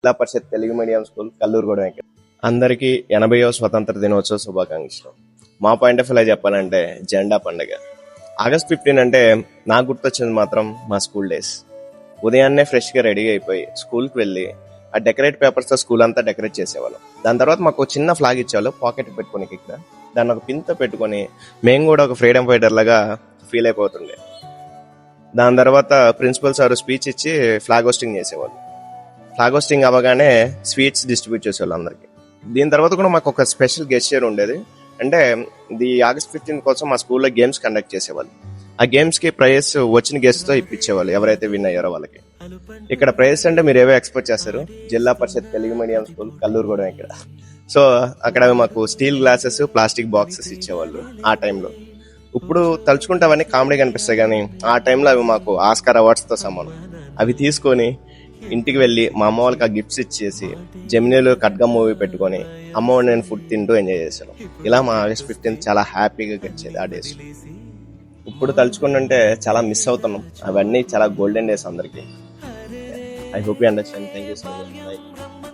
జిల్లా పరిషత్ Telugu medium school Kallurugudem ఇక్కడ. అందరికీ 80వ స్వతంత్ర దినోత్సవ శుభాకాంక్షలు. మా పాయింట్ ఆఫ్ వ్యూలో చెప్పాలంటే జెండా పండుగ. ఆగస్ట్ 15 అంటే నాకు గుర్తొచ్చింది మాత్రం మా స్కూల్ డేస్. ఉదయాన్నే ఫ్రెష్గా రెడీ అయిపోయి స్కూల్కి వెళ్ళి ఆ డెకరేట్ పేపర్స్తో స్కూల్ అంతా డెకరేట్ చేసేవాళ్ళం. దాని తర్వాత మాకు చిన్న ఫ్లాగ్ ఇచ్చేవాళ్ళు పాకెట్ పెట్టుకొని ఇక్కడ. దాన్ని ఒక పిన్తో పెట్టుకొని మేము కూడా ఒక ఫ్రీడమ్ ఫైటర్ లాగా ఫీల్ అయిపోతుండే. దాని తర్వాత ప్రిన్సిపల్ సార్ స్పీచ్ ఇచ్చి ఫ్లాగ్ హోస్టింగ్ చేసేవాళ్ళు. ఫ్లాగ్ హోస్టింగ్ అవ్వగానే స్వీట్స్ డిస్ట్రిబ్యూట్ చేసేవాళ్ళు అందరికి. దీని తర్వాత కూడా మాకు ఒక స్పెషల్ గెస్చర్ ఉండేది. అంటే ఇది ఆగస్ట్ 15 కోసం మా స్కూల్లో గేమ్స్ కండక్ట్ చేసేవాళ్ళు. ఆ గేమ్స్ కి ప్రైజ్ వచ్చిన గెస్ట్ తో ఇప్పించేవాళ్ళు ఎవరైతే విన్ అయ్యారో వాళ్ళకి. ఇక్కడ ప్రైజ్ అంటే మీరు ఏవో ఎక్స్పెక్ట్ చేస్తారు. జిల్లా పరిషత్ తెలుగు మీడియం స్కూల్ కల్లూరుగూడెం ఇక్కడ. సో అక్కడ మాకు స్టీల్ గ్లాసెస్, ప్లాస్టిక్ బాక్సెస్ ఇచ్చేవాళ్ళు ఆ టైంలో. ఇప్పుడు తలుచుకుంటే అవన్నీ కామెడీగా అనిపిస్తాయి, కానీ ఆ టైంలో అవి మాకు ఆస్కార్ అవార్డ్స్ తో సమానం. అవి తీసుకొని ఇంటికి వెళ్ళి మా అమ్మ వాళ్ళకి ఆ గిఫ్ట్స్ ఇచ్చేసి జెమినీలో ఖడ్గం మూవీ పెట్టుకొని అమ్మ నేను ఫుడ్ తింటూ ఎంజాయ్ చేశాను. ఇలా మా ఆగస్ట్ 15 చాలా హ్యాపీగా గడిచేది ఆ డేస్. ఇప్పుడు తలుచుకుంటుంటే చాలా మిస్ అవుతున్నాం. అవన్నీ చాలా గోల్డెన్ డేస్ అందరికి. I hope you understand. Thank you so much.